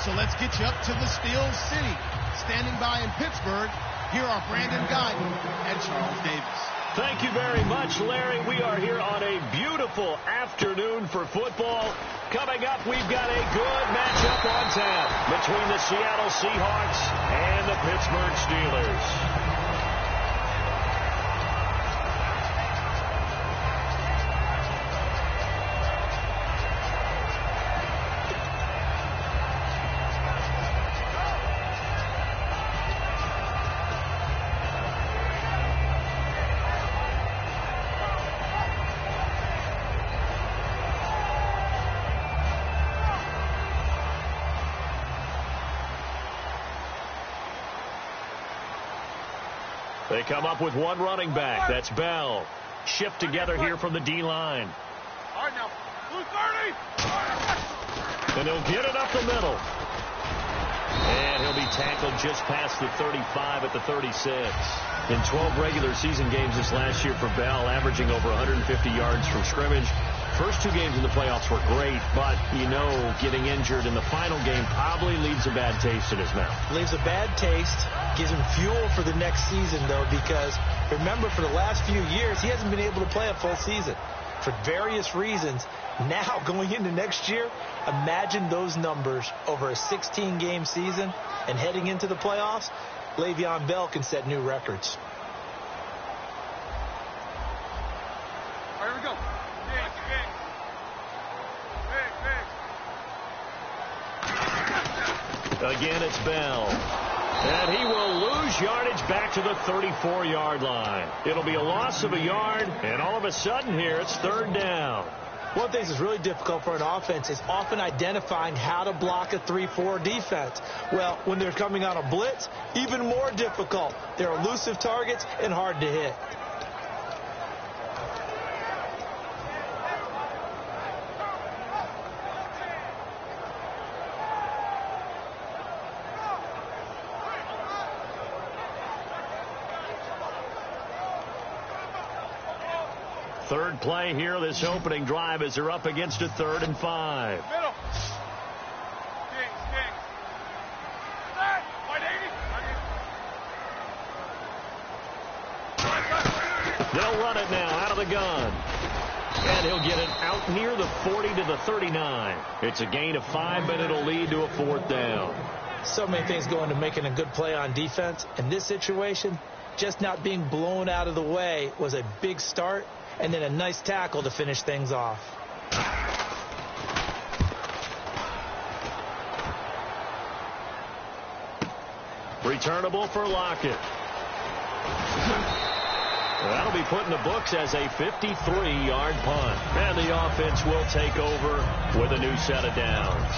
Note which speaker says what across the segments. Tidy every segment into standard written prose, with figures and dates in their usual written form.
Speaker 1: So let's get you up to the Steel City. Standing by in Pittsburgh, here are Brandon Guyton and Charles Davis.
Speaker 2: Thank you very much, Larry. We are here on a beautiful afternoon for football. Coming up, we've got a good matchup on tap between the Seattle Seahawks and the Pittsburgh Steelers. They come up with one running back. That's Bell. Shift together here from the D-line.
Speaker 3: All right, now. Blue 30.
Speaker 2: And he'll get it up the middle. And he'll be tackled just past the 35 at the 36. In 12 regular season games this last year for Bell, averaging over 150 yards from scrimmage. First two games in the playoffs were great, but, you know, getting injured in the final game probably leaves a bad taste in his mouth.
Speaker 4: Leaves a bad taste. Gives him fuel for the next season, though, because remember, for the last few years, he hasn't been able to play a full season for various reasons. Now, going into next year, imagine those numbers over a 16-game season and heading into the playoffs. Le'Veon Bell can set new records.
Speaker 3: All right, here we go. Big.
Speaker 2: Again, it's Bell. And he will lose yardage back to the 34-yard line. It'll be a loss of a yard, and all of a sudden here, it's third down.
Speaker 4: One of the things that's really difficult for an offense is often identifying how to block a 3-4 defense. Well, when they're coming on a blitz, even more difficult. They're elusive targets and hard to hit.
Speaker 2: Third play here, this opening drive, as they're up against a 3rd and 5.
Speaker 3: Middle. King. White 80.
Speaker 2: They'll run it now out of the gun. And he'll get it out near the 40 to the 39. It's a gain of 5, but it'll lead to a 4th down.
Speaker 4: So many things go into making a good play on defense. In this situation, just not being blown out of the way was a big start. And then a nice tackle to finish things off.
Speaker 2: Returnable for Lockett. That'll be put in the books as a 53-yard punt. And the offense will take over with a new set of downs.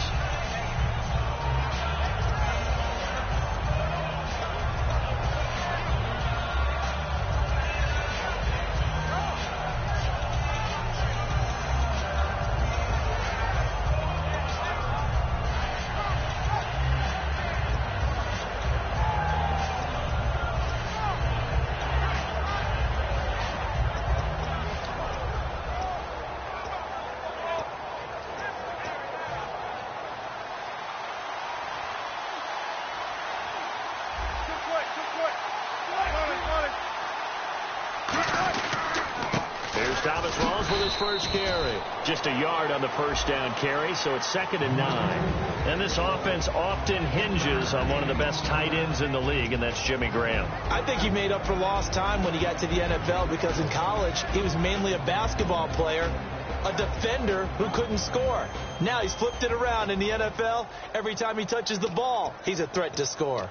Speaker 2: First carry. Just a yard on the first down carry, so it's 2nd and 9. And this offense often hinges on one of the best tight ends in the league, and that's Jimmy Graham.
Speaker 4: I think he made up for lost time when he got to the NFL, because in college he was mainly a basketball player, a defender who couldn't score. Now he's flipped it around in the NFL. Every time he touches the ball, he's a threat to score.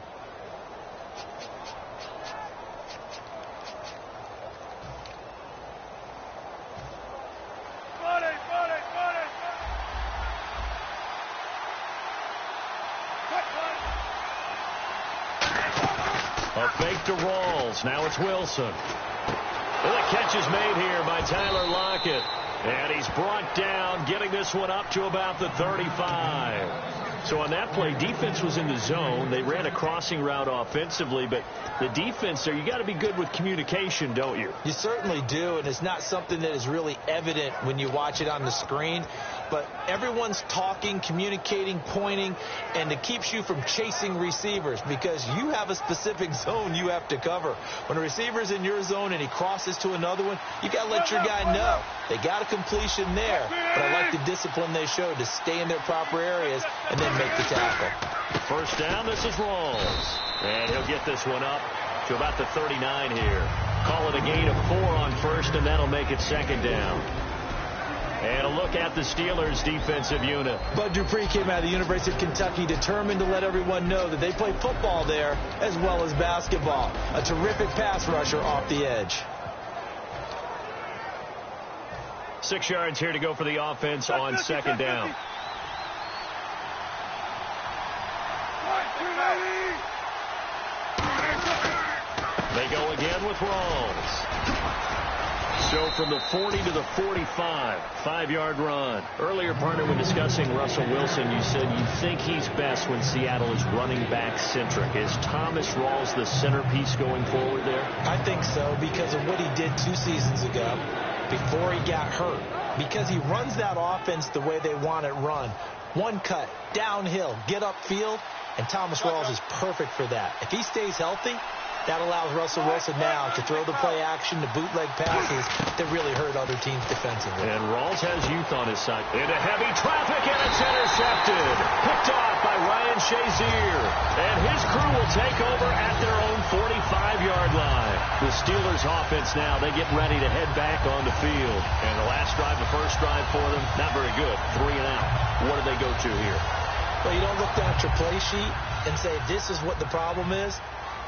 Speaker 2: A fake to Rawls. Now it's Wilson. And the catch is made here by Tyler Lockett. And he's brought down, getting this one up to about the 35. So on that play, defense was in the zone. They ran a crossing route offensively, but the defense there, you got to be good with communication, don't you?
Speaker 4: You certainly do, and it's not something that is really evident when you watch it on the screen. but everyone's talking, communicating, pointing, and it keeps you from chasing receivers because you have a specific zone you have to cover. When a receiver's in your zone and he crosses to another one, you got to let your guy know. They got a completion there, but I like the discipline they showed to stay in their proper areas and then make the tackle.
Speaker 2: First down, this is Rawls. And he'll get this one up to about the 39 here. Call it a gain of 4 on first, and that'll make it second down. And a look at the Steelers' defensive unit.
Speaker 4: Bud Dupree came out of the University of Kentucky determined to let everyone know that they play football there as well as basketball. A terrific pass rusher off the edge.
Speaker 2: 6 yards here to go for the offense on second down. They go again with Rawls. So from the 40 to the 45, 5-yard run. Earlier, partner, when discussing Russell Wilson, you said you think he's best when Seattle is running back centric. Is Thomas Rawls the centerpiece going forward there?
Speaker 4: I think so because of what he did 2 seasons ago before he got hurt. Because he runs that offense the way they want it run. One cut, downhill, get upfield, and Thomas Rawls is perfect for that. If he stays healthy, that allows Russell Wilson now to throw the play action, the bootleg passes that really hurt other teams defensively.
Speaker 2: And Rawls has youth on his side. Into heavy traffic, and it's intercepted. Picked off by Ryan Shazier. And his crew will take over at their own 45-yard line. The Steelers' offense now, they get ready to head back on the field. And the last drive, the first drive for them, not very good. 3 and out. What do they go to here?
Speaker 4: Well, you don't look down at your play sheet and say, this is what the problem is.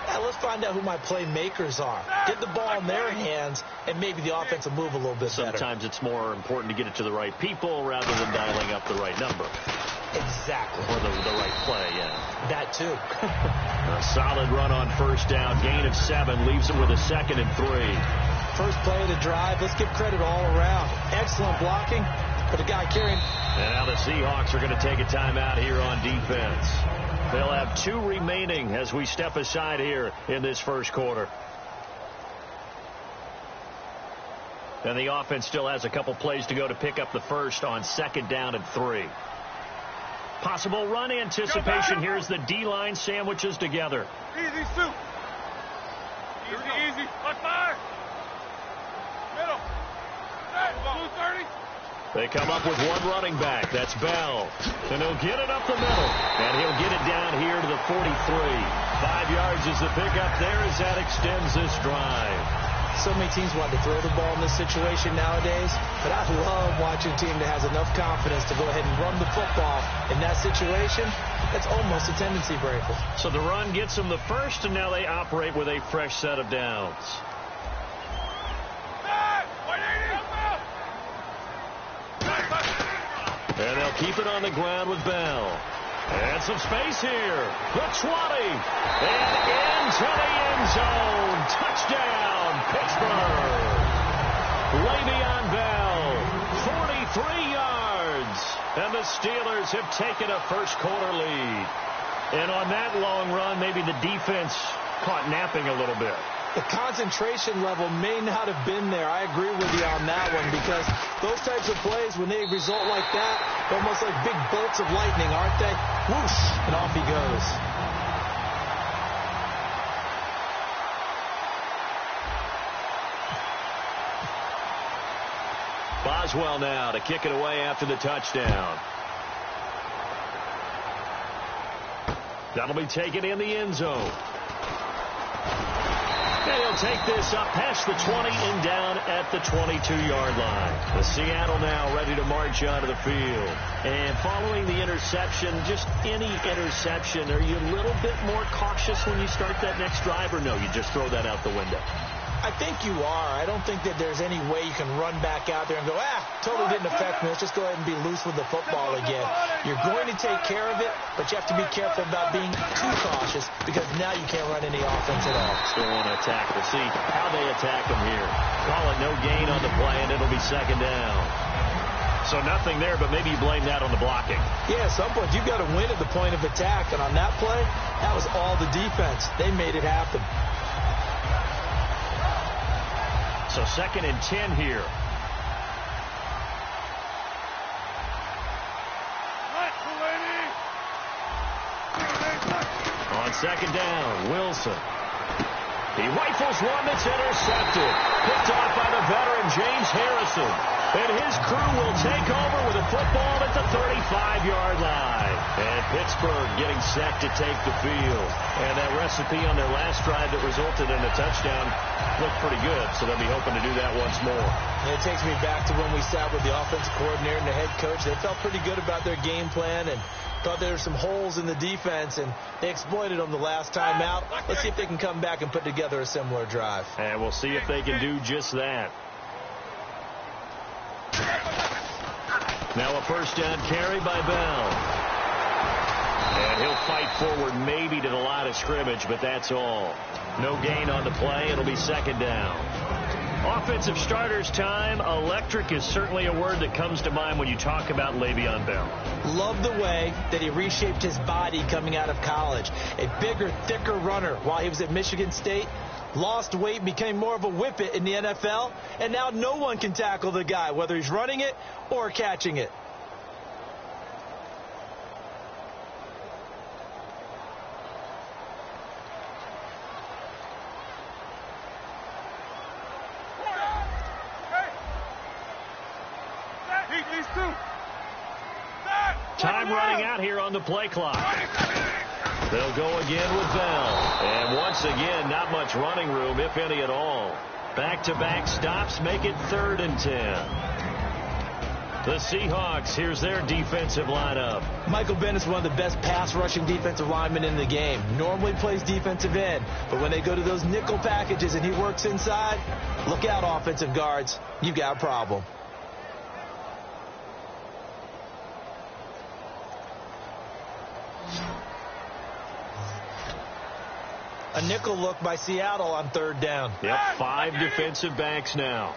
Speaker 4: Now, let's find out who my playmakers are. Get the ball in their hands, and maybe the offense will move a little bit better.
Speaker 2: Sometimes it's more important to get it to the right people rather than dialing up the right number.
Speaker 4: Exactly.
Speaker 2: Or the right play, yeah.
Speaker 4: That, too.
Speaker 2: A solid run on first down. Gain of 7. Leaves it with a 2nd and 3.
Speaker 4: First play of the drive. Let's give credit all around. Excellent blocking for the guy carrying.
Speaker 2: And now the Seahawks are going to take a timeout here on defense. They'll have 2 remaining as we step aside here in this first quarter. And the offense still has a couple plays to go to pick up the first on 2nd down and 3. Possible run anticipation. Here's the D-line sandwiches together.
Speaker 3: Easy, Sue. Easy. Let's fire. Middle. Blue 30.
Speaker 2: They come up with 1 running back. That's Bell. And he'll get it up the middle. And he'll get it down here to the 43. 5 yards is the pickup there as that extends this drive.
Speaker 4: So many teams want to throw the ball in this situation nowadays, but I love watching a team that has enough confidence to go ahead and run the football in that situation. That's almost a tendency breaker.
Speaker 2: So the run gets them the first, and now they operate with a fresh set of downs. And they'll keep it on the ground with Bell. And some space here. The 20. And into the end zone. Touchdown, Pittsburgh. Le'Veon Bell, 43 yards. And the Steelers have taken a first quarter lead. And on that long run, maybe the defense caught napping a little bit.
Speaker 4: The concentration level may not have been there. I agree with you on that one because those types of plays, when they result like that, they're almost like big bolts of lightning, aren't they? Whoosh, and off he goes.
Speaker 2: Boswell now to kick it away after the touchdown. That'll be taken in the end zone. And he'll take this up past the 20 and down at the 22-yard line. The Seattle now ready to march onto the field. And following the interception, just any interception, are you a little bit more cautious when you start that next drive, or no, you just throw that out the window?
Speaker 4: I think you are. I don't think that there's any way you can run back out there and go, totally didn't affect me. Let's just go ahead and be loose with the football again. You're going to take care of it, but you have to be careful about being too cautious because now you can't run any offense at all.
Speaker 2: Still want to attack. We'll see how they attack them here. Call it no gain on the play, and it'll be second down. So nothing there, but maybe you blame that on the blocking.
Speaker 4: Yeah, at some point you've got to win at the point of attack, and on that play, that was all the defense. They made it happen.
Speaker 2: So 2nd and 10 here. On second down, Wilson. He rifles one that's intercepted. Picked off by the veteran James Harrison. And his crew will take over with a football at the 35-yard line. And Pittsburgh getting set to take the field. And that recipe on their last drive that resulted in a touchdown looked pretty good. So they'll be hoping to do that once more.
Speaker 4: And it takes me back to when we sat with the offensive coordinator and the head coach. They felt pretty good about their game plan and thought there were some holes in the defense, and they exploited them the last time out. Let's see if they can come back and put together a similar drive.
Speaker 2: And we'll see if they can do just that. Now a first down carry by Bell. And he'll fight forward maybe to the line of scrimmage, but that's all. No gain on the play. It'll be second down. Offensive starters time. Electric is certainly a word that comes to mind when you talk about Le'Veon Bell.
Speaker 4: Love the way that he reshaped his body coming out of college. A bigger, thicker runner while he was at Michigan State. Lost weight, became more of a whippet in the NFL, and now no one can tackle the guy, whether he's running it or catching it.
Speaker 2: Time running out here on the play clock. They'll go again with Bell. And once again, not much running room, if any at all. Back-to-back stops make it 3rd and 10. The Seahawks, here's their defensive lineup.
Speaker 4: Michael Bennett's one of the best pass-rushing defensive linemen in the game. Normally plays defensive end, but when they go to those nickel packages and he works inside, look out, offensive guards. You've got a problem. A nickel look by Seattle on 3rd down.
Speaker 2: Yep, 5 defensive backs now.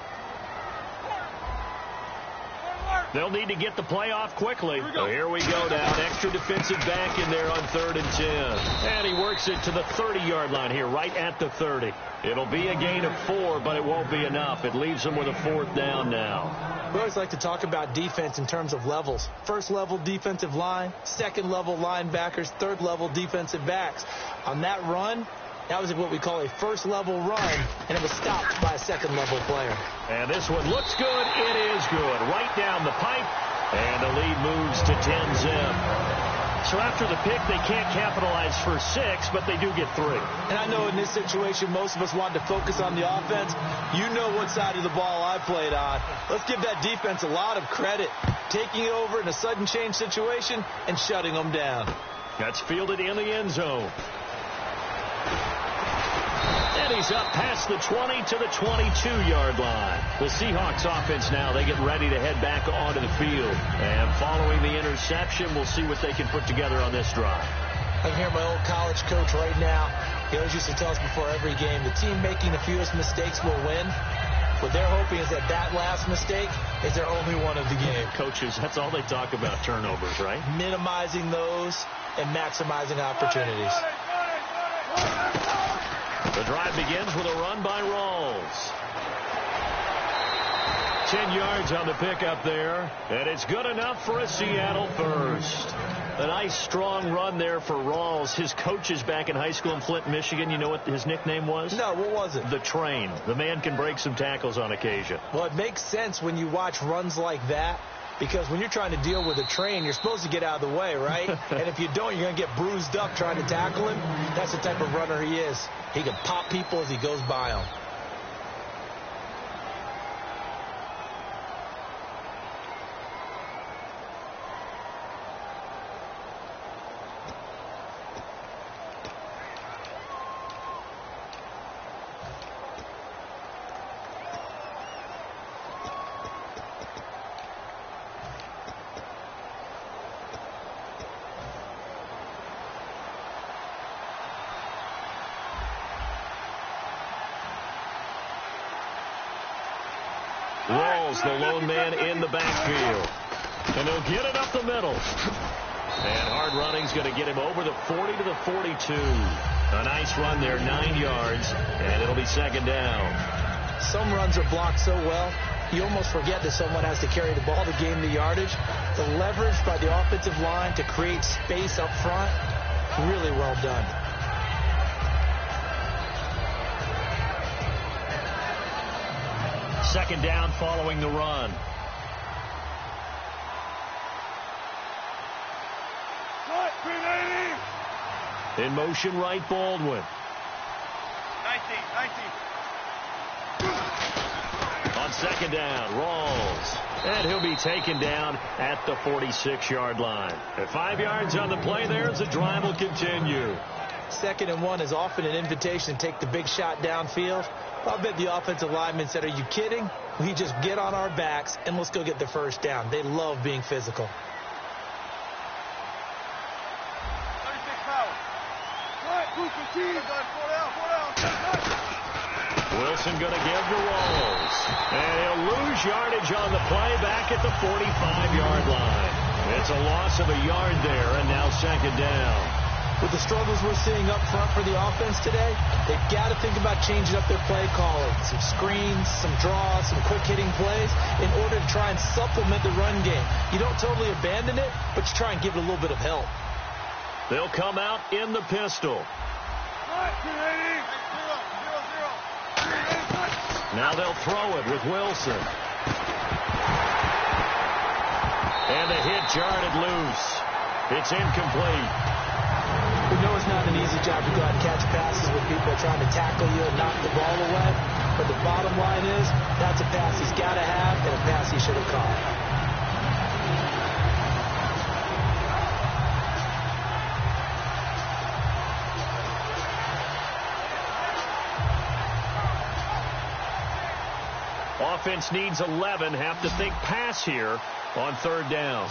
Speaker 2: They'll need to get the play off quickly. Here we go now. An extra defensive back in there on 3rd and 10. And he works it to the 30-yard line here, right at the 30. It'll be a gain of 4, but it won't be enough. It leaves them with a 4th down now.
Speaker 4: We always like to talk about defense in terms of levels. 1st level defensive line, 2nd level linebackers, 3rd level defensive backs. On that run, that was what we call a 1st level run, and it was stopped by a 2nd level player.
Speaker 2: And this one looks good. It is good. Right down the pipe, and the lead moves to 10-zip. So after the pick, they can't capitalize for 6, but they do get 3.
Speaker 4: And I know in this situation, most of us wanted to focus on the offense. You know what side of the ball I played on. Let's give that defense a lot of credit. Taking over in a sudden change situation and shutting them down.
Speaker 2: That's fielded in the end zone. And he's up past the 20 to the 22-yard line. The Seahawks offense now, they get ready to head back onto the field. And following the interception, we'll see what they can put together on this drive.
Speaker 4: I can hear my old college coach right now. He always used to tell us before every game, the team making the fewest mistakes will win. What they're hoping is that last mistake is their only one of the game.
Speaker 2: Coaches, that's all they talk about, turnovers, right? Minimizing
Speaker 4: those and maximizing opportunities.
Speaker 2: The drive begins with a run by Rawls. 10 yards on the pickup there, and it's good enough for a Seattle first. A nice, strong run there for Rawls. His coaches back in high school in Flint, Michigan, you know what his nickname was?
Speaker 4: No, what was it?
Speaker 2: The Train. The man can break some tackles on occasion.
Speaker 4: Well, it makes sense when you watch runs like that, because when you're trying to deal with a train, you're supposed to get out of the way, right? And if you don't, you're going to get bruised up trying to tackle him. That's the type of runner he is. He can pop people as he goes by them.
Speaker 2: Rawls, the lone man in the backfield. And he'll get it up the middle. And hard running's going to get him over the 40 to the 42. A nice run there, 9 yards, and it'll be second down.
Speaker 4: Some runs are blocked so well, you almost forget that someone has to carry the ball to gain the yardage. The leverage by the offensive line to create space up front, really well done.
Speaker 2: Second down following the run. In motion, right, Baldwin.
Speaker 3: 19.
Speaker 2: On second down, Rawls. And he'll be taken down at the 46-yard line. At 5 yards on the play there as the drive will continue.
Speaker 4: 2nd and 1 is often an invitation to take the big shot downfield. I'll bet the offensive linemen said, are you kidding? We just get on our backs and let's go get the first down. They love being physical.
Speaker 3: 36 power.
Speaker 2: Wilson going to give to Rawls. And he'll lose yardage on the play back at the 45-yard line. It's a loss of a yard there, and now second down.
Speaker 4: With the struggles we're seeing up front for the offense today, they've got to think about changing up their play calling. Some screens, some draws, some quick-hitting plays in order to try and supplement the run game. You don't totally abandon it, but you try and give it a little bit of help.
Speaker 2: They'll come out in the pistol. Now they'll throw it with Wilson. And the hit jarred loose. It's incomplete.
Speaker 4: We know it's not an easy job to go out and catch passes when people are trying to tackle you and knock the ball away. But the bottom line is, that's a pass he's got to have and a pass he should have caught.
Speaker 2: Offense needs 11. Have to think pass here on third down.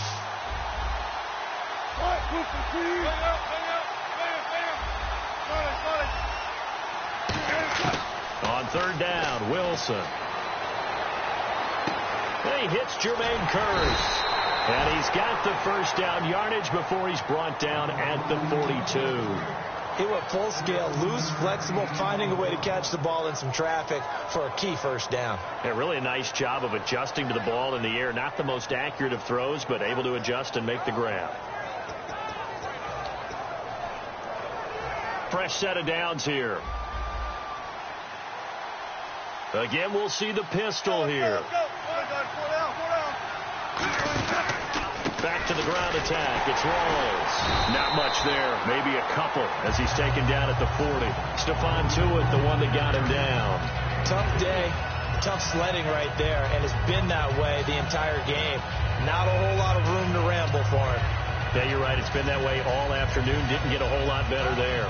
Speaker 2: On third down, Wilson. And he hits Jermaine Kearse. And he's got the first down yardage before he's brought down at the 42.
Speaker 4: He went full scale, loose, flexible, finding a way to catch the ball in some traffic for a key first down.
Speaker 2: Yeah, really a nice job of adjusting to the ball in the air. Not the most accurate of throws, but able to adjust and make the grab. Fresh set of downs here. Again, we'll see the pistol here. Back to the ground attack. It's Rawls. Not much there. Maybe a couple as he's taken down at the 40. Stephon Tuitt, the one that got him down.
Speaker 4: Tough day. Tough sledding right there, and it's been that way the entire game. Not a whole lot of room to ramble for him.
Speaker 2: Yeah, you're right. It's been that way all afternoon. Didn't get a whole lot better there.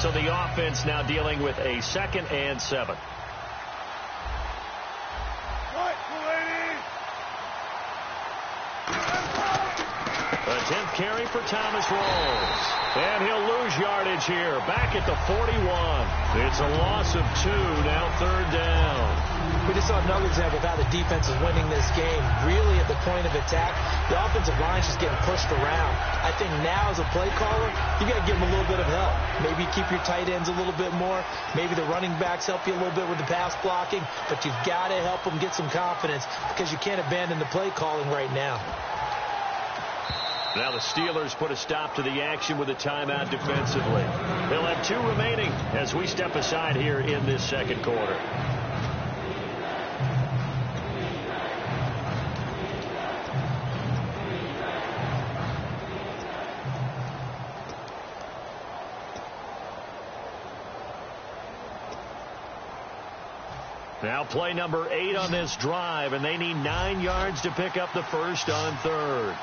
Speaker 2: So the offense now dealing with a 2nd and 7. A 10th carry for Thomas Rawls. And he'll lose yardage here. Back at the 41. It's a loss of 2. Now third down.
Speaker 4: We just saw another example of how the defense is winning this game. Really at the point of attack, the offensive line's just getting pushed around. I think now as a play caller, you got to give them a little bit of help. Maybe keep your tight ends a little bit more. Maybe the running backs help you a little bit with the pass blocking. But you've got to help them get some confidence because you can't abandon the play calling right now.
Speaker 2: Now the Steelers put a stop to the action with a timeout defensively. They'll have 2 remaining as we step aside here in this second quarter. Now play number 8 on this drive, and they need 9 yards to pick up the first on third.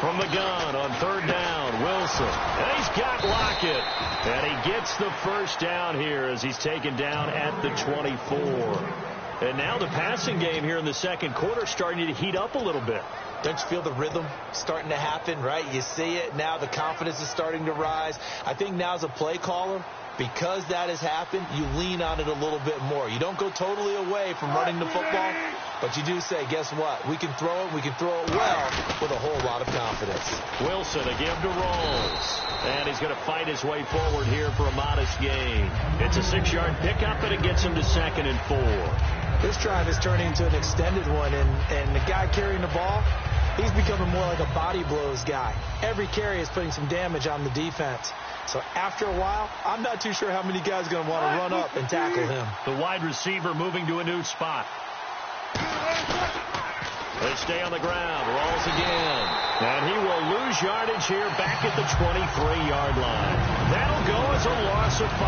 Speaker 2: From the gun on third down, Wilson. And he's got Lockett. And he gets the first down here as he's taken down at the 24. And now the passing game here in the second quarter starting to heat up a little bit.
Speaker 4: Don't you feel the rhythm starting to happen, right? You see it. Now the confidence is starting to rise. I think now as a play caller, because that has happened, you lean on it a little bit more. You don't go totally away from running the football, but you do say, guess what? We can throw it. We can throw it well with a whole lot of confidence.
Speaker 2: Wilson again to Rawls. And he's going to fight his way forward here for a modest gain. It's a 6-yard pickup, and it gets him to 2nd and 4.
Speaker 4: This drive is turning into an extended one, and the guy carrying the ball, He's becoming more like a body blows guy. Every carry is putting some damage on the defense. So after a while, I'm not too sure how many guys are going to want to run up and tackle him.
Speaker 2: The wide receiver moving to a new spot. They stay on the ground. Rolls again. And he will lose yardage here back at the 23-yard line. That'll go as a loss of 5.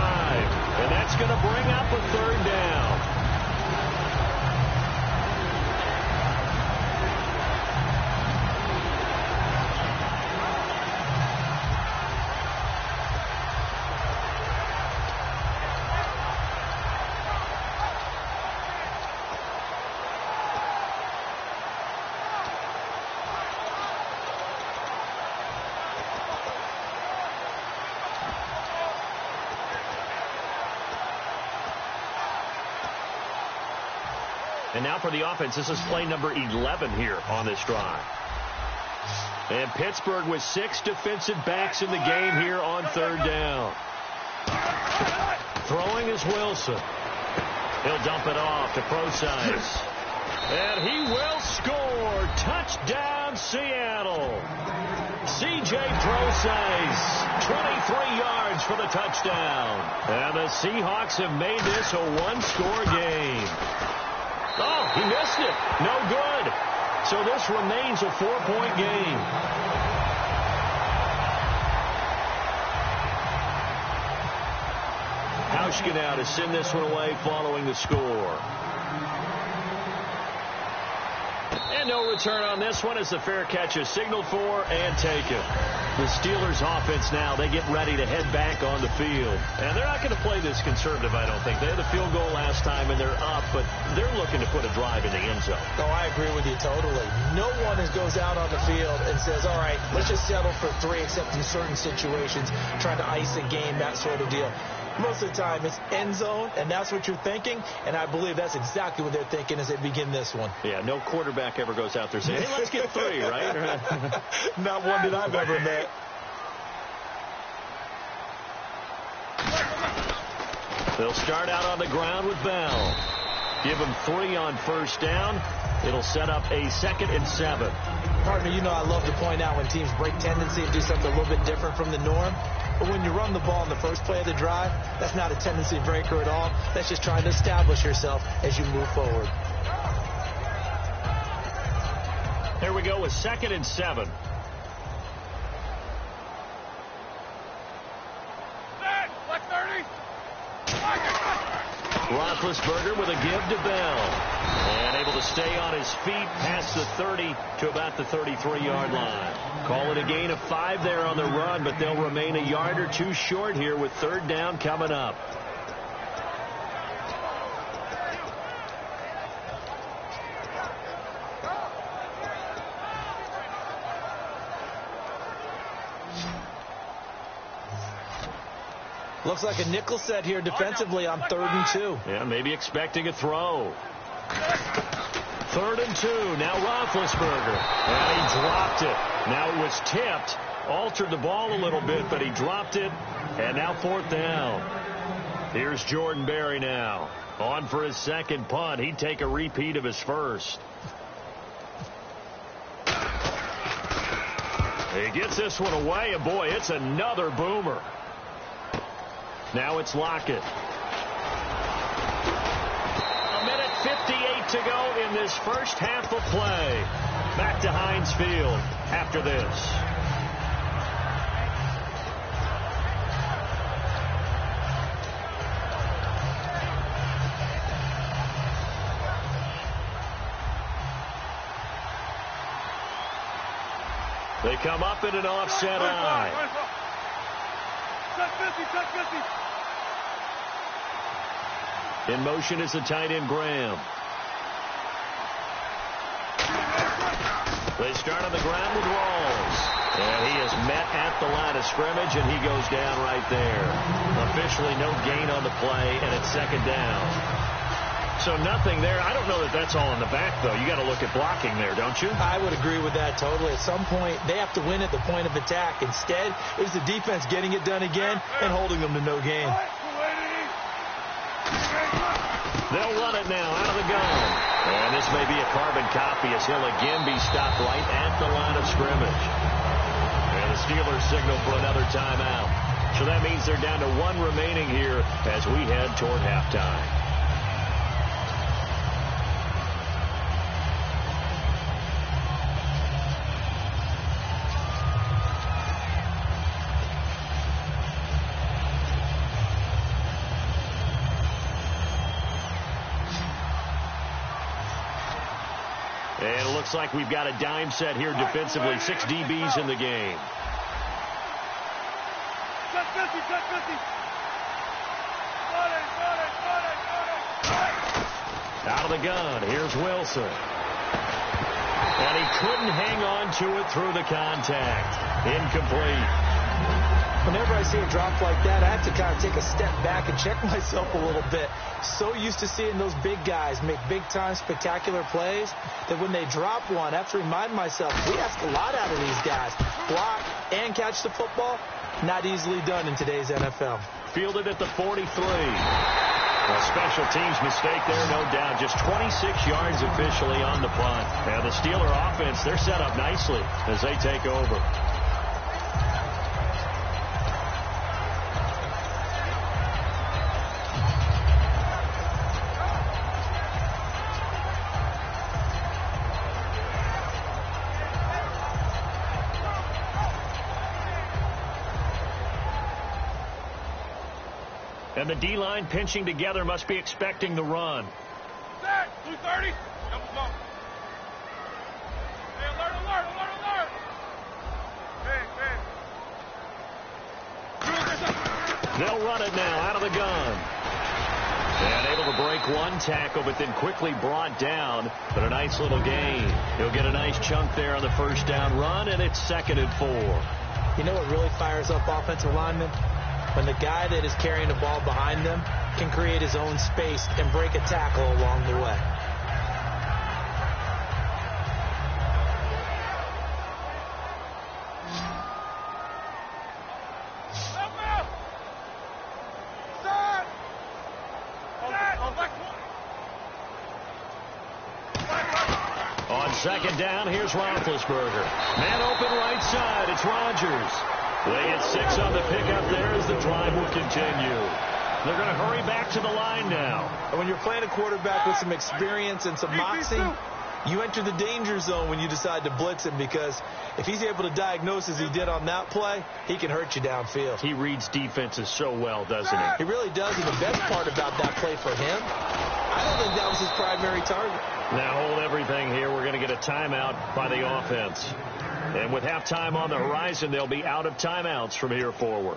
Speaker 2: And that's going to bring up a 3rd down. And now for the offense, this is play number 11 here on this drive. And Pittsburgh with 6 defensive backs in the game here on 3rd down. Throwing is Wilson. He'll dump it off to Procise. And he will score. Touchdown, Seattle. C.J. Procise, 23 yards for the touchdown. And the Seahawks have made this a 1-score game. Oh, he missed it. No good. So this remains a 4-point game. Hauschka now to send this one away following the score. And no return on this one as the fair catch is signaled for and taken. The Steelers offense now, they get ready to head back on the field. And they're not going to play this conservative, I don't think. They had a field goal last time and they're up, but they're looking to put a drive in the end zone.
Speaker 4: Oh, I agree with you totally. No one goes out on the field and says, all right, let's just settle for 3, except in certain situations, trying to ice a game, that sort of deal. Most of the time, it's end zone, and that's what you're thinking, and I believe that's exactly what they're thinking as they begin this one.
Speaker 2: Yeah, no quarterback ever goes out there saying, hey, let's get 3, right?
Speaker 4: Not one that I've ever met.
Speaker 2: They'll start out on the ground with Bell. Give him 3 on 1st down. It'll set up a 2nd and 7.
Speaker 4: Partner, you know I love to point out when teams break tendency and do something a little bit different from the norm. But when you run the ball in the first play of the drive, that's not a tendency breaker at all. That's just trying to establish yourself as you move forward.
Speaker 2: Here we go with 2nd and 7. Roethlisberger with a give to Bell. And able to stay on his feet past the 30 to about the 33-yard line. Call it a gain of 5 there on the run, but they'll remain a yard or 2 short here with 3rd down coming up.
Speaker 4: Looks like a nickel set here defensively on 3rd and 2.
Speaker 2: Yeah, maybe expecting a throw. 3rd and 2. Now Roethlisberger. And he dropped it. Now it was tipped. Altered the ball a little bit, but he dropped it. And now 4th down. Here's Jordan Berry now. On for his 2nd punt. He'd take a repeat of his 1st. He gets this one away, and boy, it's another boomer. Now it's Lockett. 1:58 to go in this first half of play. Back to Heinz Field after this. They come up in an offset eye. In motion is the tight end Graham. They start on the ground with Rawls. And he is met at the line of scrimmage, and he goes down right there. Officially no gain on the play, and it's 2nd down. So nothing there. I don't know that that's all in the back, though. You got to look at blocking there, don't you?
Speaker 4: I would agree with that totally. At some point, they have to win at the point of attack. Instead, it was the defense getting it done again and holding them to no gain.
Speaker 2: They'll run it now out of the gun. And this This may be a carbon copy as he'll again be stopped right at the line of scrimmage. And the Steelers signal for another timeout. So that means they're down to one remaining here as we head toward halftime. And it looks like we've got a dime set here defensively. 6 DBs in the game. Out of the gun, here's Wilson. And he couldn't hang on to it through the contact. Incomplete.
Speaker 4: Whenever I see a drop like that, I have to kind of take a step back and check myself a little bit. So used to seeing those big guys make big-time spectacular plays that when they drop one, I have to remind myself, we ask a lot out of these guys. Block and catch the football, not easily done in today's NFL.
Speaker 2: Fielded at the 43. A special teams mistake there, no doubt. Just 26 yards officially on the punt. And the Steeler offense, they're set up nicely as they take over. And the D-line pinching together must be expecting the run.
Speaker 3: Set, 230. Double bump. Hey, alert. Hey.
Speaker 2: They'll run it now out of the gun. And able to break one tackle, but then quickly brought down. But a nice little gain. He'll get a nice chunk there on the first down run, and it's 2nd and 4.
Speaker 4: You know what really fires up offensive linemen? When the guy that is carrying the ball behind them can create his own space and break a tackle along the way.
Speaker 2: On 2nd down, here's Roethlisberger. Man open right side, it's Rodgers. They get 6 on the pickup there as the drive will continue. They're going to hurry back to the line now.
Speaker 4: And when you're playing a quarterback with some experience and some moxie, you enter the danger zone when you decide to blitz him, because if he's able to diagnose as he did on that play, he can hurt you downfield.
Speaker 2: He reads defenses so well, doesn't he?
Speaker 4: He really does, and the best part about that play for him, I don't think that was his primary target.
Speaker 2: Now hold everything here. We're going to get a timeout by the offense. And with halftime on the horizon, they'll be out of timeouts from here forward.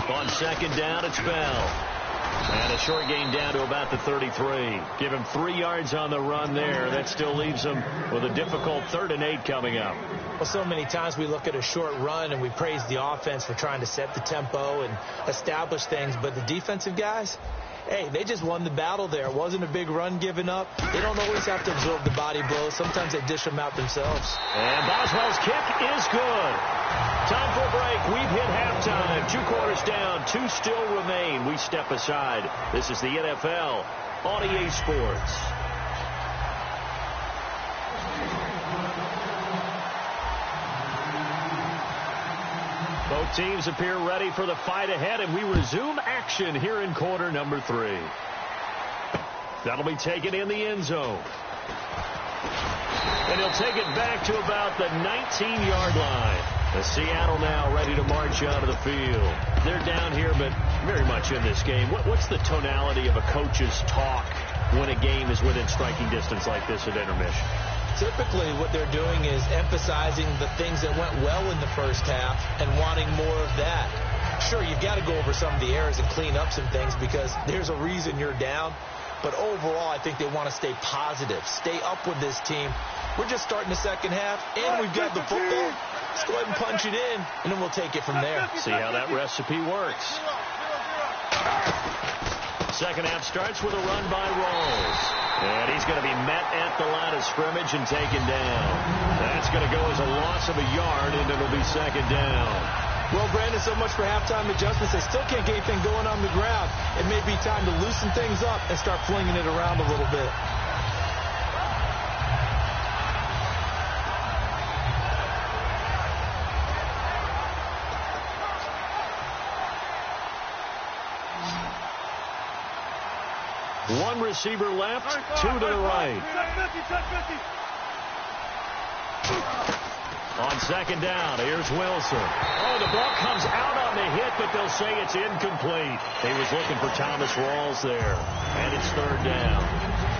Speaker 2: On 2nd down, it's Bell. And a short gain down to about the 33. Give him 3 yards on the run there. That still leaves him with a difficult 3rd and 8 coming up.
Speaker 4: Well, so many times we look at a short run and we praise the offense for trying to set the tempo and establish things. But the defensive guys, hey, they just won the battle there. It wasn't a big run given up. They don't always have to absorb the body blows. Sometimes they dish them out themselves.
Speaker 2: And Boswell's kick is good. Time for a break. We've hit halftime. 2 quarters down. 2 still remain. We step aside. This is the NFL on EA Sports. Both teams appear ready for the fight ahead, and we resume action here in quarter number 3. That'll be taken in the end zone. And he'll take it back to about the 19-yard line. As Seattle now ready to march out of the field. They're down here, but very much in this game. What's the tonality of a coach's talk when a game is within striking distance like this at intermission?
Speaker 4: Typically, what they're doing is emphasizing the things that went well in the first half and wanting more of that. Sure, you've got to go over some of the errors and clean up some things because there's a reason you're down. But overall, I think they want to stay positive, stay up with this team. We're just starting the second half, and we've got the football. Let's go ahead and punch it in, and then we'll take it from there.
Speaker 2: See how that recipe works. Second half starts with a run by Rawls. And he's going to be met at the line of scrimmage and taken down. That's going to go as a loss of a yard, and it'll be second down.
Speaker 4: Well, Brandon, so much for halftime adjustments. They still can't get anything going on the ground. It may be time to loosen things up and start flinging it around a little bit.
Speaker 2: One receiver left, two to the right. On second down, here's Wilson. Oh, the ball comes out on the hit, but they'll say it's incomplete. He was looking for Thomas Rawls there, and it's third down.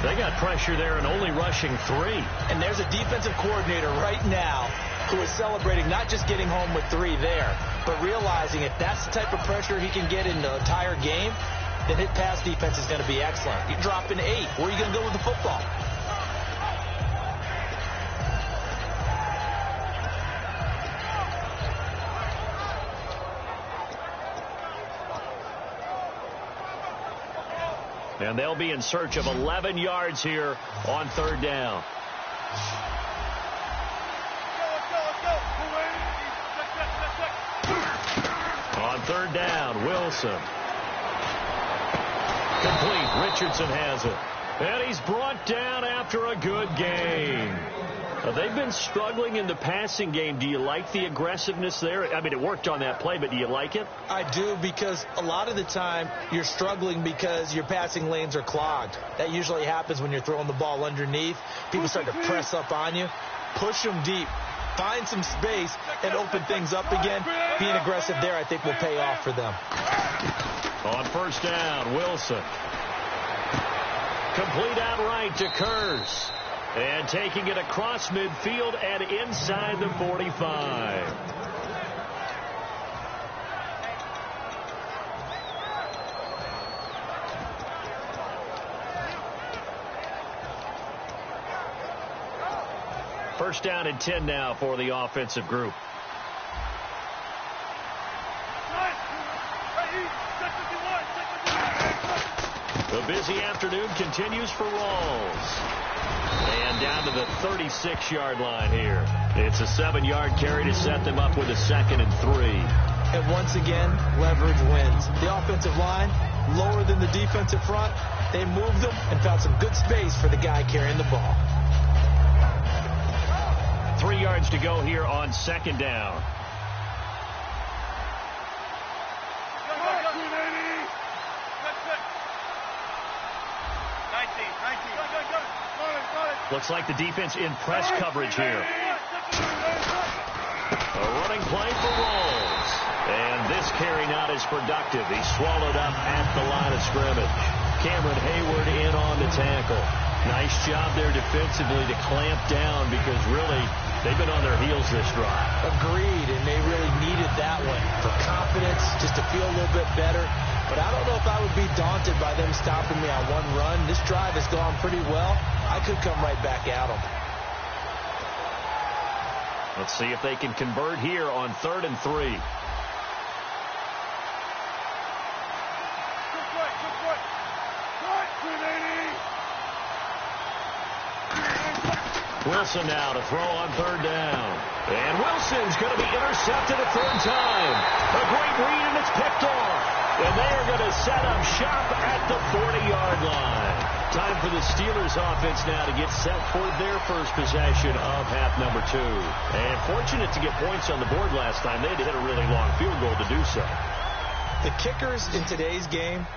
Speaker 2: They got pressure there and only rushing 3.
Speaker 4: And there's a defensive coordinator right now who is celebrating not just getting home with 3 there, but realizing if that's the type of pressure he can get in the entire game, then his pass defense is going to be excellent. You're dropping 8. Where are you going to go with the football?
Speaker 2: And they'll be in search of 11 yards here on third down. On third down, Wilson. Complete. Richardson has it. And he's brought down after a good game. They've been struggling in the passing game. Do you like the aggressiveness there? I mean, it worked on that play, but do you like it?
Speaker 4: I do, because a lot of the time you're struggling because your passing lanes are clogged. That usually happens when you're throwing the ball underneath. People start to press up on you. Push them deep. Find some space and open things up again. Being aggressive there, I think, will pay off for them.
Speaker 2: On first down, Wilson. Complete outright to Kurz. And taking it across midfield and inside the 45. First down and 10 now for the offensive group. The busy afternoon continues for Rawls. And down to the 36-yard line here. It's a 7-yard carry to set them up with a 2nd and 3.
Speaker 4: And once again, leverage wins. The offensive line, lower than the defensive front. They moved them and found some good space for the guy carrying the ball.
Speaker 2: 3 yards to go here on second down. Looks like the defense in press coverage here. A running play for Rawls. And this carry not as productive. He's swallowed up at the line of scrimmage. Cameron Hayward in on the tackle. Nice job there defensively to clamp down, because really they've been on their heels this drive.
Speaker 4: Agreed, and they really needed that one for confidence, just to feel a little bit better. But I don't know if I would be daunted by them stopping me on one run. This drive has gone pretty well. I could come right back at them.
Speaker 2: Let's see if they can convert here on 3rd and 3. Wilson now to throw on 3rd down. And Wilson's going to be intercepted a 3rd time. A great read, and it's picked off. And they are going to set up shop at the 40-yard line. Time for the Steelers offense now to get set for their first possession of half number 2. And fortunate to get points on the board last time. They had to hit a really long field goal to do so.
Speaker 4: The kickers in today's game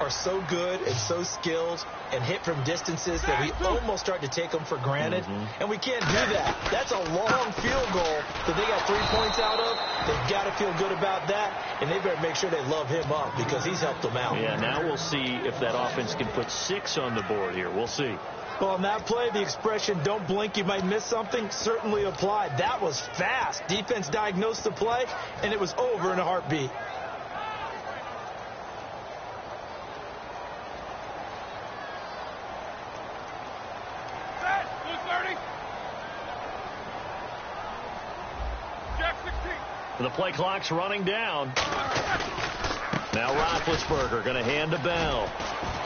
Speaker 4: are so good and so skilled and hit from distances that we almost start to take them for granted. And we can't do that. That's a long field goal that they got 3 points out of. They've got to feel good about that, and they better make sure they love him up, because he's helped them out.
Speaker 2: Yeah, now we'll see if that offense can put 6 on the board here. We'll see.
Speaker 4: Well, on that play, the expression, don't blink, you might miss something, certainly applied. That was fast. Defense diagnosed the play, and it was over in a heartbeat.
Speaker 2: The play clock's running down. Now Roethlisberger going to hand to Bell.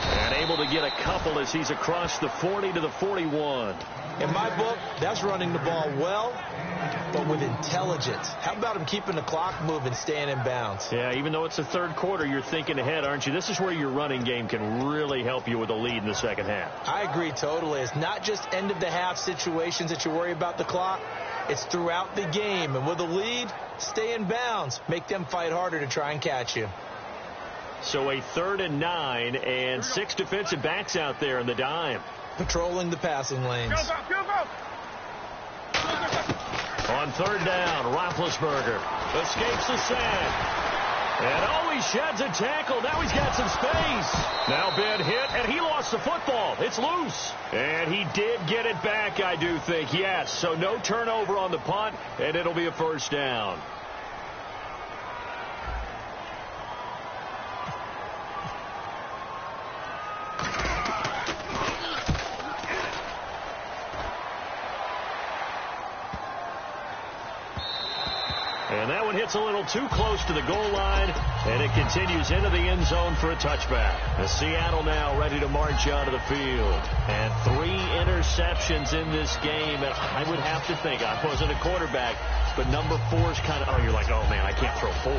Speaker 2: And able to get a couple as he's across the 40 to the 41.
Speaker 4: In my book, that's running the ball well, but with intelligence. How about him keeping the clock moving, staying in bounds?
Speaker 2: Yeah, even though it's the third quarter, you're thinking ahead, aren't you? This is where your running game can really help you with a lead in the second half.
Speaker 4: I agree totally. It's not just end-of-the-half situations that you worry about the clock. It's throughout the game. And with a lead, stay in bounds. Make them fight harder to try and catch you.
Speaker 2: So a 3rd and 9 and 6 defensive backs out there in the dime.
Speaker 4: Patrolling the passing lanes.
Speaker 2: On 3rd down, Roethlisberger escapes the sack. And he sheds a tackle. Now he's got some space. Now Ben hit, and he lost the football. It's loose. And he did get it back, I do think, yes. So no turnover on the punt, and it'll be a 1st down. And that one hits a little too close to the goal line, and it continues into the end zone for a touchback. And Seattle now ready to march onto the field. And 3 interceptions in this game, and I would have to think, I wasn't a quarterback, but number 4 is kind of, oh, you're like, oh, man, I can't throw 4.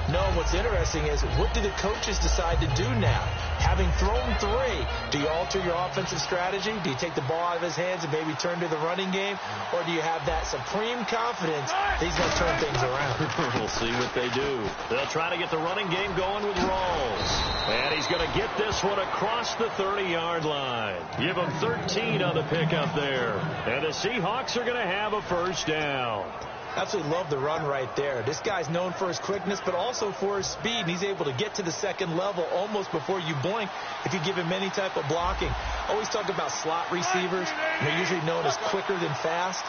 Speaker 4: No, what's interesting is, what do the coaches decide to do now? Having thrown 3, do you alter your offensive strategy? Do you take the ball out of his hands and maybe turn to the running game? Or do you have that supreme confidence that he's going to turn things around?
Speaker 2: We'll see what they do. They'll try to get the running game going with Rawls. And he's going to get this one across the 30-yard line. Give him 13 on the pickup there. And the Seahawks are going to have a 1st down.
Speaker 4: Absolutely love the run right there. This guy's known for his quickness, but also for his speed. And he's able to get to the 2nd level almost before you blink if you give him any type of blocking. Always talk about slot receivers. They're usually known as quicker than fast.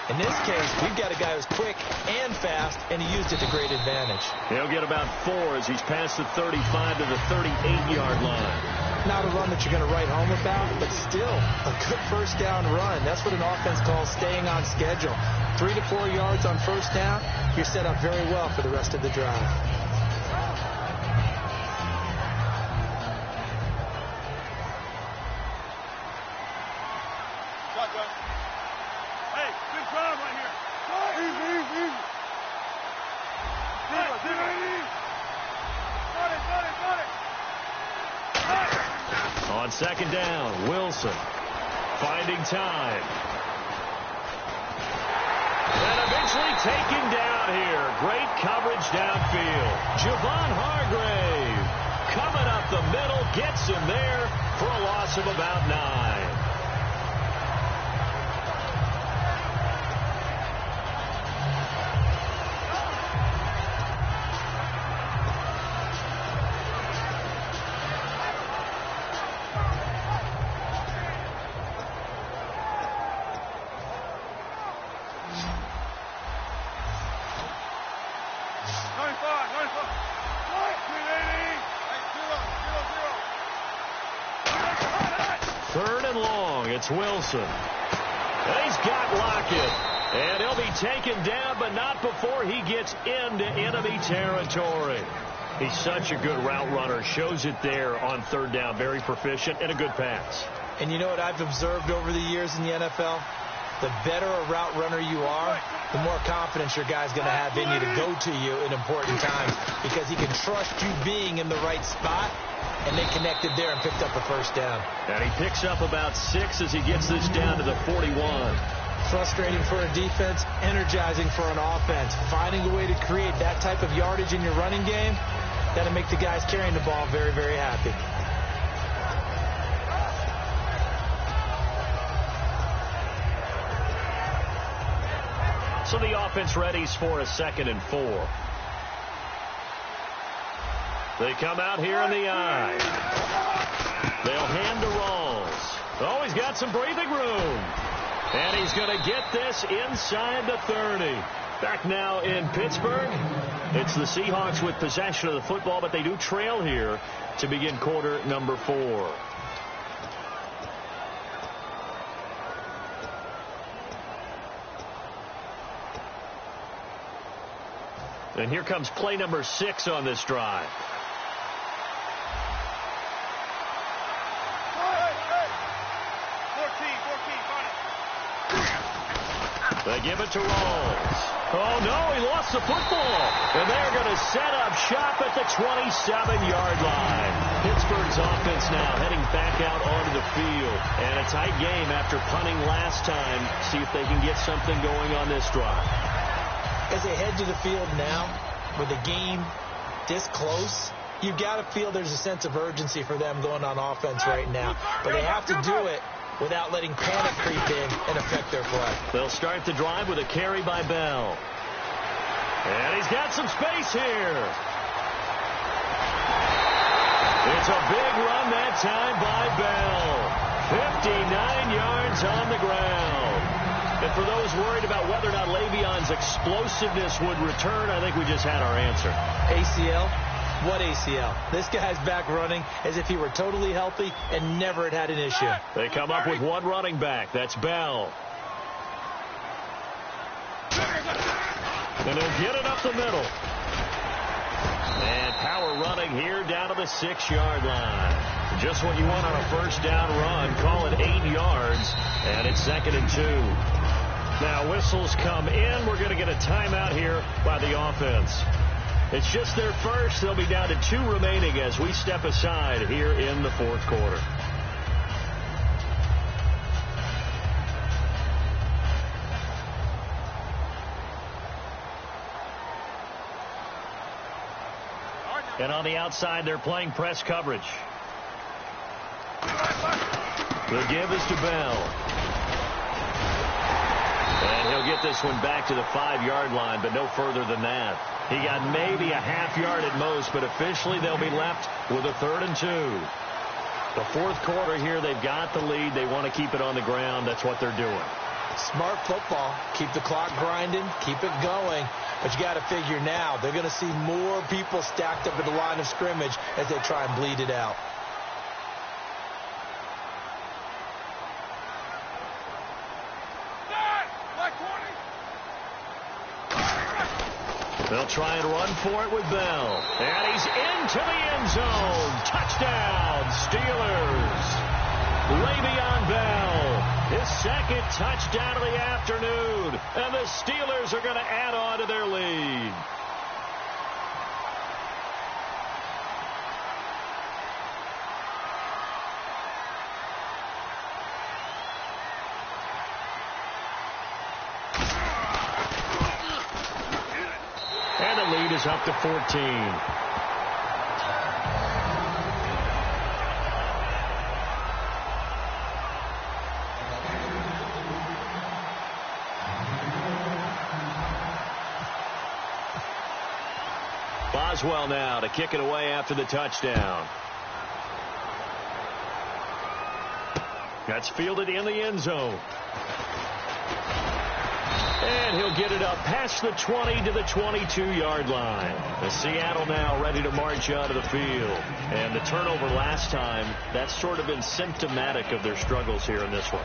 Speaker 4: In this case, we've got a guy who's quick and fast, and he used it to great advantage.
Speaker 2: He'll get about 4 as he's past the 35 to the 38-yard line.
Speaker 4: Not a run that you're going to write home about, but still a good 1st down run. That's what an offense calls staying on schedule. 3 to 4 yards on 1st down, you're set up very well for the rest of the drive.
Speaker 3: Hey, good job right here. Easy. Got it.
Speaker 2: On 2nd down, Wilson finding time. And eventually taken down here. Great coverage downfield. Javon Hargrave coming up the middle, gets him there for a loss of about 9. It's Wilson. And he's got Lockett. And he'll be taken down, but not before he gets into enemy territory. He's such a good route runner. Shows it there on 3rd down. Very proficient and a good pass.
Speaker 4: And you know what I've observed over the years in the NFL? The better a route runner you are, the more confidence your guy's going to have in you to go to you in important times, because he can trust you being in the right spot. And they connected there and picked up a 1st down.
Speaker 2: And he picks up about 6 as he gets this down to the 41.
Speaker 4: Frustrating for a defense, energizing for an offense. Finding a way to create that type of yardage in your running game, that'll make the guys carrying the ball very, very happy.
Speaker 2: So the offense readies for a 2nd and 4. They come out here in the eye. They'll hand to Rawls. Oh, he's got some breathing room. And he's going to get this inside the 30. Back now in Pittsburgh. It's the Seahawks with possession of the football, but they do trail here to begin quarter number 4. And here comes play number 6 on this drive. They give it to Rawls. Oh, no, he lost the football. And they're going to set up shop at the 27-yard line. Pittsburgh's offense now heading back out onto the field. And a tight game after punting last time. See if they can get something going on this drive.
Speaker 4: As they head to the field now, with the game this close, you've got to feel there's a sense of urgency for them going on offense right now. But they have to do it without letting panic creep in and affect their play.
Speaker 2: They'll start the drive with a carry by Bell. And he's got some space here. It's a big run that time by Bell. 59 yards on the ground. And for those worried about whether or not Le'Veon's explosiveness would return, I think we just had our answer.
Speaker 4: ACL? What ACL? This guy's back running as if he were totally healthy and never had an issue.
Speaker 2: They come up with one running back. That's Bell. And they'll get it up the middle. And power running here down to the 6-yard line. Just what you want on a first down run. Call it 8 yards. And it's 2nd and 2. Now whistles come in. We're going to get a timeout here by the offense. It's just their first. They'll be down to 2 remaining as we step aside here in the 4th quarter. And on the outside, they're playing press coverage. The give is to Bell. And he'll get this one back to the 5-yard line, but no further than that. He got maybe a half yard at most, but officially they'll be left with a 3rd and 2. The 4th quarter here, they've got the lead. They want to keep it on the ground. That's what they're doing.
Speaker 4: Smart football. Keep the clock grinding. Keep it going. But you got to figure now, they're going to see more people stacked up at the line of scrimmage as they try and bleed it out.
Speaker 2: They'll try and run for it with Bell. And he's into the end zone. Touchdown, Steelers. Le'Veon Bell, his 2nd touchdown of the afternoon. And the Steelers are going to add on to their lead. And the lead is up to 14. Boswell now to kick it away after the touchdown. That's fielded in the end zone. And he'll get it up past the 20 to the 22-yard line. The Seattle now ready to march onto the field. And the turnover last time, that's sort of been symptomatic of their struggles here in this one.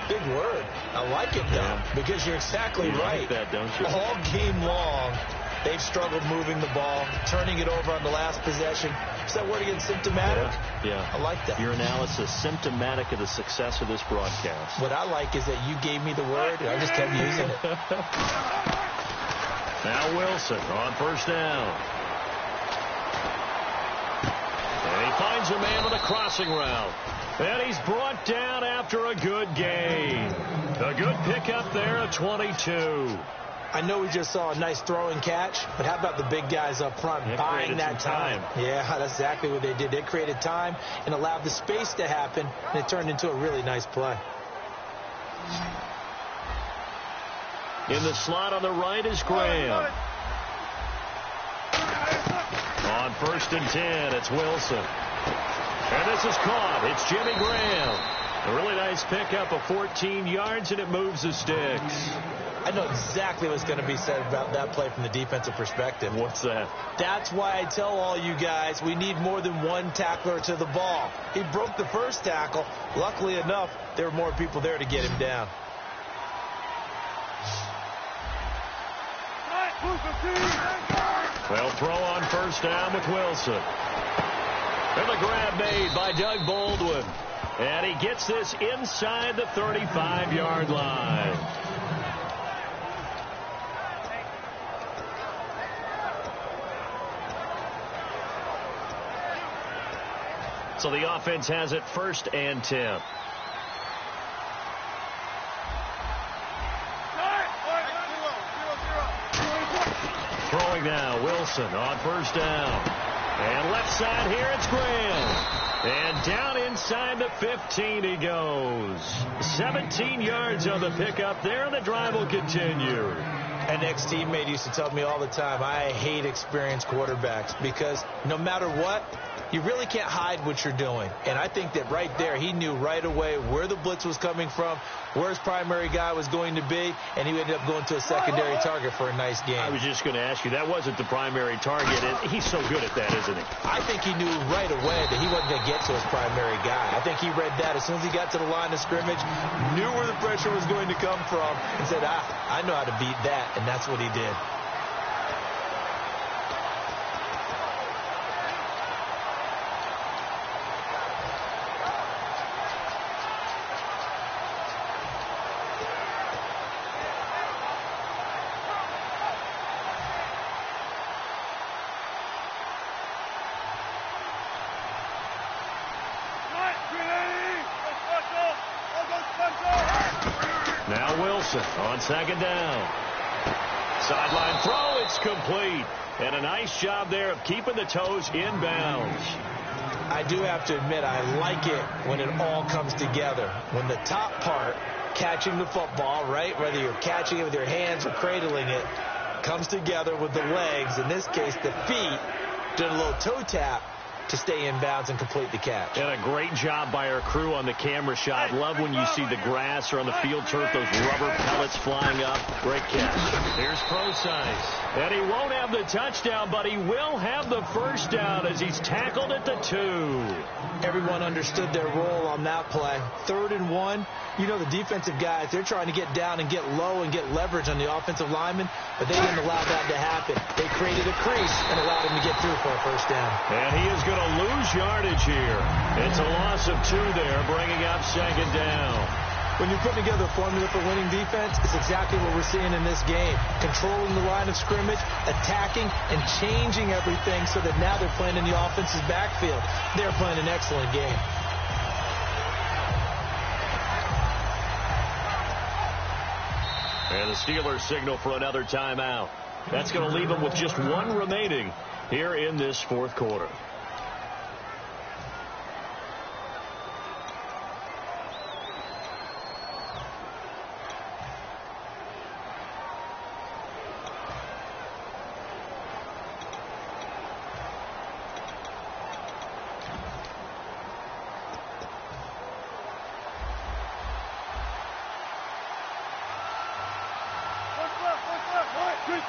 Speaker 4: Big word. I like it, though, because you're exactly right.
Speaker 2: Like that, don't you?
Speaker 4: All game long, they've struggled moving the ball, turning it over on the last possession. Is that word again, symptomatic?
Speaker 2: Yeah.
Speaker 4: I like that.
Speaker 2: Your analysis, symptomatic of the success of this broadcast.
Speaker 4: What I like is that you gave me the word, and I just kept using it.
Speaker 2: Now Wilson on first down. And he finds a man with a crossing route. And he's brought down after a good gain. A good pickup there at 22.
Speaker 4: I know we just saw a nice throw and catch, but how about the big guys up front buying that time? Yeah, that's exactly what they did. They created time and allowed the space to happen, and it turned into a really nice play.
Speaker 2: In the slot on the right is Graham. On 1st and 10, it's Wilson. And this is caught. It's Jimmy Graham. A really nice pickup of 14 yards, and it moves the sticks.
Speaker 4: I know exactly what's going to be said about that play from the defensive perspective.
Speaker 2: What's that?
Speaker 4: That's why I tell all you guys we need more than one tackler to the ball. He broke the first tackle. Luckily enough, there were more people there to get him down.
Speaker 2: They'll throw on first down with Wilson. And the grab made by Doug Baldwin. And he gets this inside the 35-yard line. So the offense has it 1st and 10. Throwing now, Wilson on first down. And left side here, it's Graham. And down inside the 15 he goes. 17 yards on the pickup there, and the drive will continue.
Speaker 4: An ex-teammate used to tell me all the time, I hate experienced quarterbacks because no matter what, you really can't hide what you're doing. And I think that right there, he knew right away where the blitz was coming from, where his primary guy was going to be, and he ended up going to a secondary target for a nice game.
Speaker 2: I was just going to ask you, that wasn't the primary target. He's so good at that, isn't he?
Speaker 4: I think he knew right away that he wasn't going to get to his primary guy. I think he read that as soon as he got to the line of scrimmage, knew where the pressure was going to come from, and said, I know how to beat that, and that's what he did.
Speaker 2: Now Wilson on second down. Sideline throw, it's complete. And a nice job there of keeping the toes in bounds.
Speaker 4: I do have to admit, I like it when it all comes together. When the top part, catching the football, right, whether you're catching it with your hands or cradling it, comes together with the legs. In this case, the feet did a little toe tap to stay in bounds and complete the catch.
Speaker 2: And a great job by our crew on the camera shot. Love when you see the grass or on the field turf, those rubber pellets flying up. Great catch. Here's Procise. And he won't have the touchdown, but he will have the first down as he's tackled at the 2.
Speaker 4: Everyone understood their role on that play. 3rd and 1. You know, the defensive guys, they're trying to get down and get low and get leverage on the offensive linemen, but they didn't allow that to happen. They created a crease and allowed him to get through for a first down.
Speaker 2: And he is going to lose yardage here. It's a loss of 2 there, bringing up second down.
Speaker 4: When you put together a formula for winning defense, it's exactly what we're seeing in this game. Controlling the line of scrimmage, attacking, and changing everything so that now they're playing in the offense's backfield. They're playing an excellent game.
Speaker 2: And the Steelers signal for another timeout. That's going to leave them with just 1 remaining here in this 4th quarter.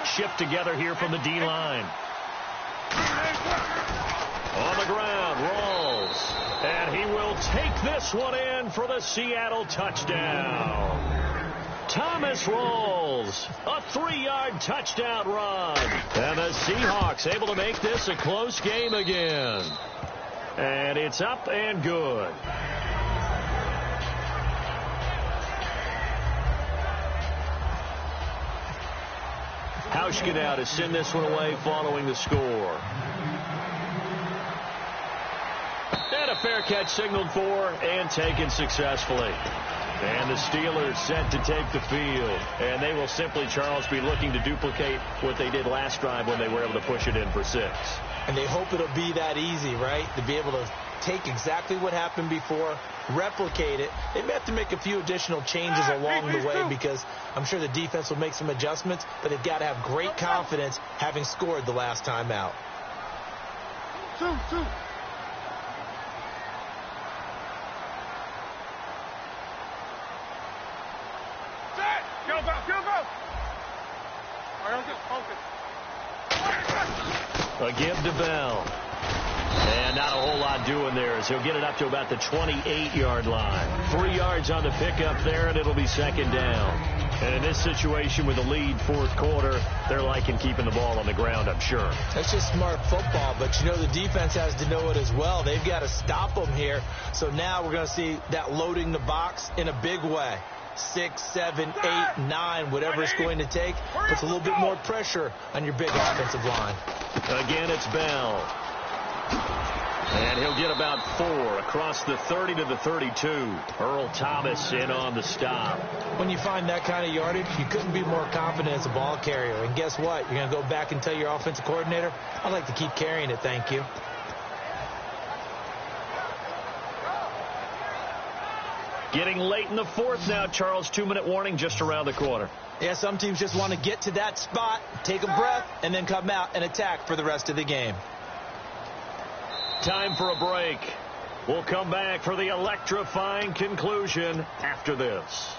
Speaker 2: Shift together here from the D-line. On the ground, Rawls. And he will take this one in for the Seattle touchdown. Thomas Rawls, a 3-yard touchdown run. And the Seahawks able to make this a close game again. And it's up and good. Hauschka now to send this one away following the score. And a fair catch signaled for and taken successfully. And the Steelers set to take the field. And they will simply, Charles, be looking to duplicate what they did last drive when they were able to push it in for 6.
Speaker 4: And they hope it'll be that easy, right? To be able to take exactly what happened before, replicate it. They may have to make a few additional changes along the way because I'm sure the defense will make some adjustments, but they've got to have great confidence having scored the last time out.
Speaker 3: 2. All right, focus.
Speaker 2: A give to Bell. And not a whole lot doing there as he'll get it up to about the 28-yard line. 3 yards on the pickup there, and it'll be second down. And in this situation with the lead fourth quarter, they're liking keeping the ball on the ground, I'm sure.
Speaker 4: That's just smart football, but you know the defense has to know it as well. They've got to stop them here. So now we're going to see that loading the box in a big way. 6, 7, 8, 9, whatever it's going to take, puts a little bit more pressure on your big offensive line.
Speaker 2: Again, it's Bell. And he'll get about 4 across the 30 to the 32. Earl Thomas in on the stop.
Speaker 4: When you find that kind of yardage, you couldn't be more confident as a ball carrier. And guess what? You're going to go back and tell your offensive coordinator, I'd like to keep carrying it, thank you.
Speaker 2: Getting late in the fourth now, Charles. 2-minute warning just around the corner.
Speaker 4: Yeah, some teams just want to get to that spot, take a breath, and then come out and attack for the rest of the game.
Speaker 2: Time for a break. We'll come back for the electrifying conclusion after this.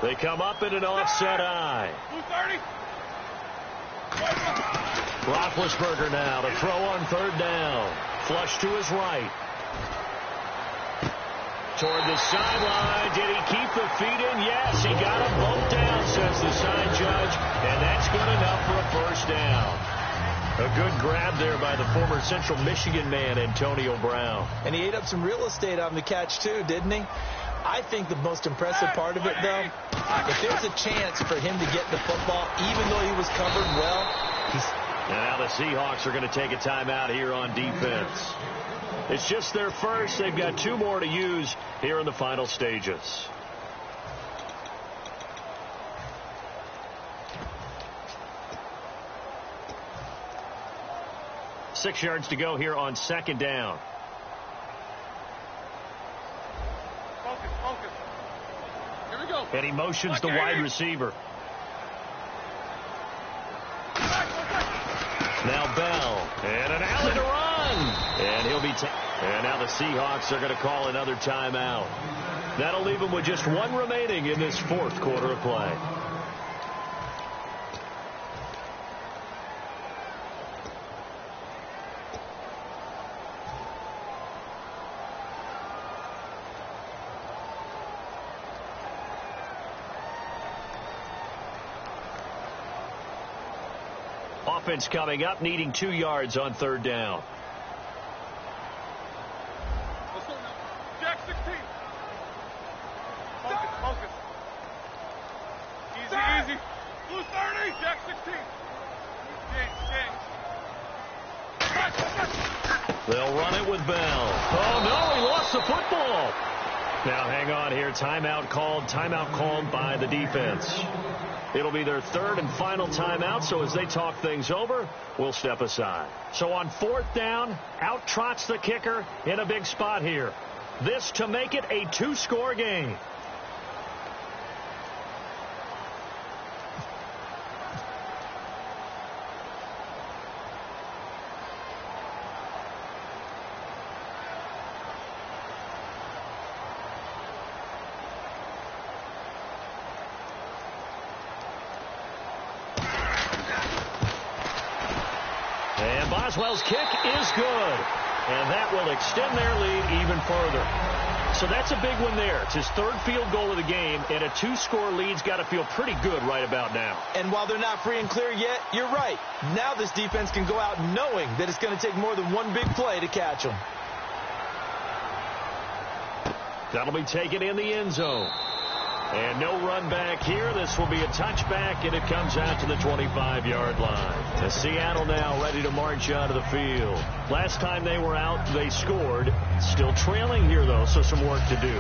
Speaker 2: They come up in an offset eye.
Speaker 3: 30.
Speaker 2: Roethlisberger now to throw on third down. Flush to his right. Toward the sideline. Did he keep the feet in? Yes, he got them both down, says the side judge. And that's good enough for a first down. A good grab there by the former Central Michigan man, Antonio Brown.
Speaker 4: And he ate up some real estate on the catch, too, didn't he? I think the most impressive part of it, though, if there's a chance for him to get the football, even though he was covered well,
Speaker 2: now the Seahawks are going to take a timeout here on defense. It's just their first. They've got 2 more to use here in the final stages. Six yards to go here on second down.
Speaker 3: Focus. Here we go.
Speaker 2: And he motions the wide receiver. Now Bell. And an alley to run. And he'll be and now the Seahawks are going to call another timeout. That'll leave them with just 1 remaining in this fourth quarter of play. Offense coming up, needing 2 yards on third down.
Speaker 3: Let's go now. Jack 16. Focus. Easy. Blue 30. Jack 16. James.
Speaker 2: They'll run it with Bell. Oh, no, he lost the football. Now hang on here. Timeout called by the defense. It'll be their third and final timeout, so as they talk things over, we'll step aside. So on fourth down, out trots the kicker in a big spot here. This to make it a 2-score game. Boswell's kick is good, and that will extend their lead even further. So that's a big one there. It's his third field goal of the game, and a 2-score lead's got to feel pretty good right about now.
Speaker 4: And while they're not free and clear yet, you're right. Now this defense can go out knowing that it's going to take more than one big play to catch them.
Speaker 2: That'll be taken in the end zone. And no run back here. This will be a touchback, and it comes out to the 25-yard line. The Seattle now ready to march out of the field. Last time they were out, they scored. Still trailing here, though, so some work to do.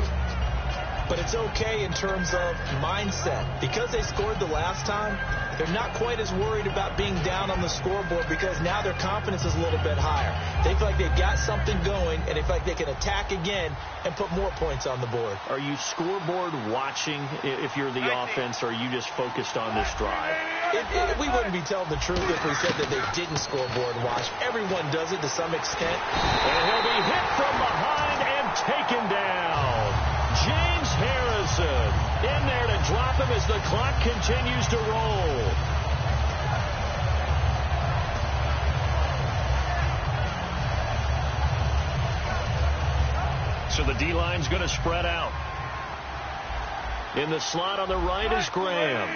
Speaker 4: but it's okay in terms of mindset. Because they scored the last time, they're not quite as worried about being down on the scoreboard because now their confidence is a little bit higher. They feel like they've got something going, and they feel like they can attack again and put more points on the board.
Speaker 2: Are you scoreboard watching if you're the offense, or are you just focused on this drive?
Speaker 4: We wouldn't be telling the truth if we said that they didn't scoreboard watch. Everyone does it to some extent.
Speaker 2: And he'll be hit from behind and taken down. James Harrison in there to drop him as the clock continues to roll. So the D-line's going to spread out. In the slot on the right is Graham.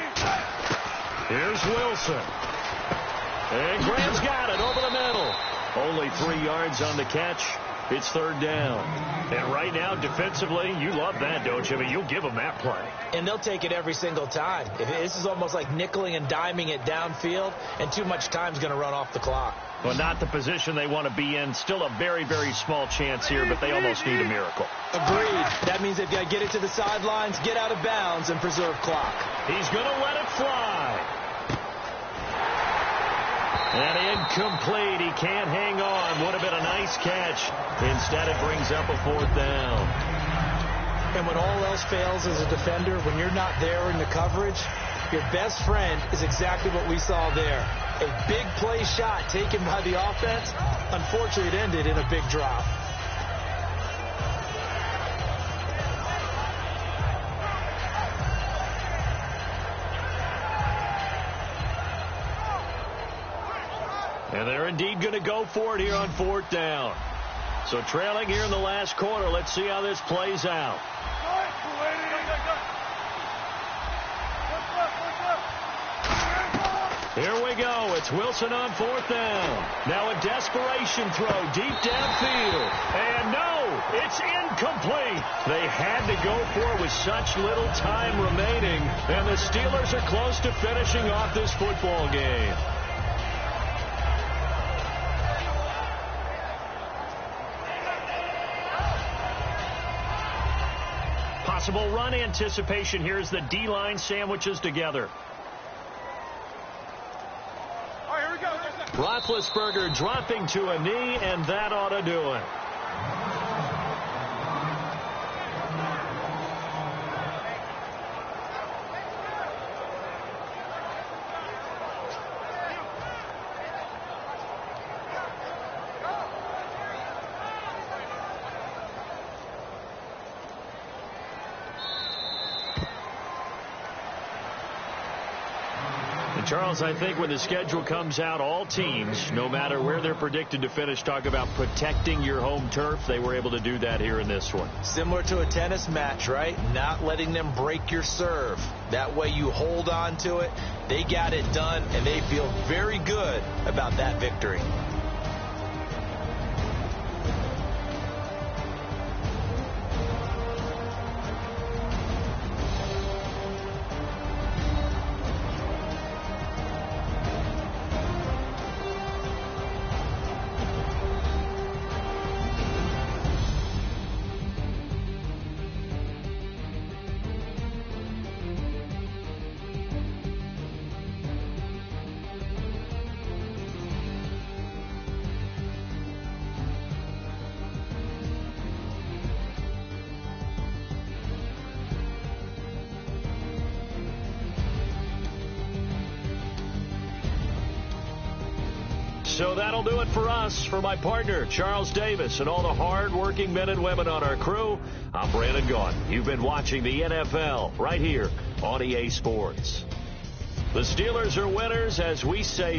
Speaker 2: Here's Wilson. And Graham's got it over the middle. Only 3 yards on the catch. It's third down. And right now, defensively, you love that, don't you? I mean, you'll give them that play.
Speaker 4: And they'll take it every single time. This is almost like nickeling and diming it downfield, and too much time's going to run off the clock.
Speaker 2: Well, not the position they want to be in. Still a very, very small chance here, but they almost need a miracle.
Speaker 4: Agreed. That means they've got to get it to the sidelines, get out of bounds, and preserve clock.
Speaker 2: He's going to let it fly. And incomplete. He can't hang on. Would have been a nice catch. Instead, it brings up a fourth down.
Speaker 4: And when all else fails as a defender, when you're not there in the coverage, your best friend is exactly what we saw there. A big play shot taken by the offense. Unfortunately, it ended in a big drop.
Speaker 2: And they're indeed going to go for it here on fourth down. So trailing here in the last quarter. Let's see how this plays out. Here we go. It's Wilson on fourth down. Now a desperation throw deep downfield. And no, it's incomplete. They had to go for it with such little time remaining. And the Steelers are close to finishing off this football game. Possible run anticipation here as the D-line sandwiches together.
Speaker 3: All right, here we go.
Speaker 2: Roethlisberger dropping to a knee, and that ought to do it. Charles, I think when the schedule comes out, all teams, no matter where they're predicted to finish, talk about protecting your home turf. They were able to do that here in this one.
Speaker 4: Similar to a tennis match, right? Not letting them break your serve. That way you hold on to it. They got it done, and they feel very good about that victory.
Speaker 2: So that'll do it for us. For my partner, Charles Davis, and all the hard-working men and women on our crew, I'm Brandon Gaughan. You've been watching the NFL right here on EA Sports. The Steelers are winners, as we say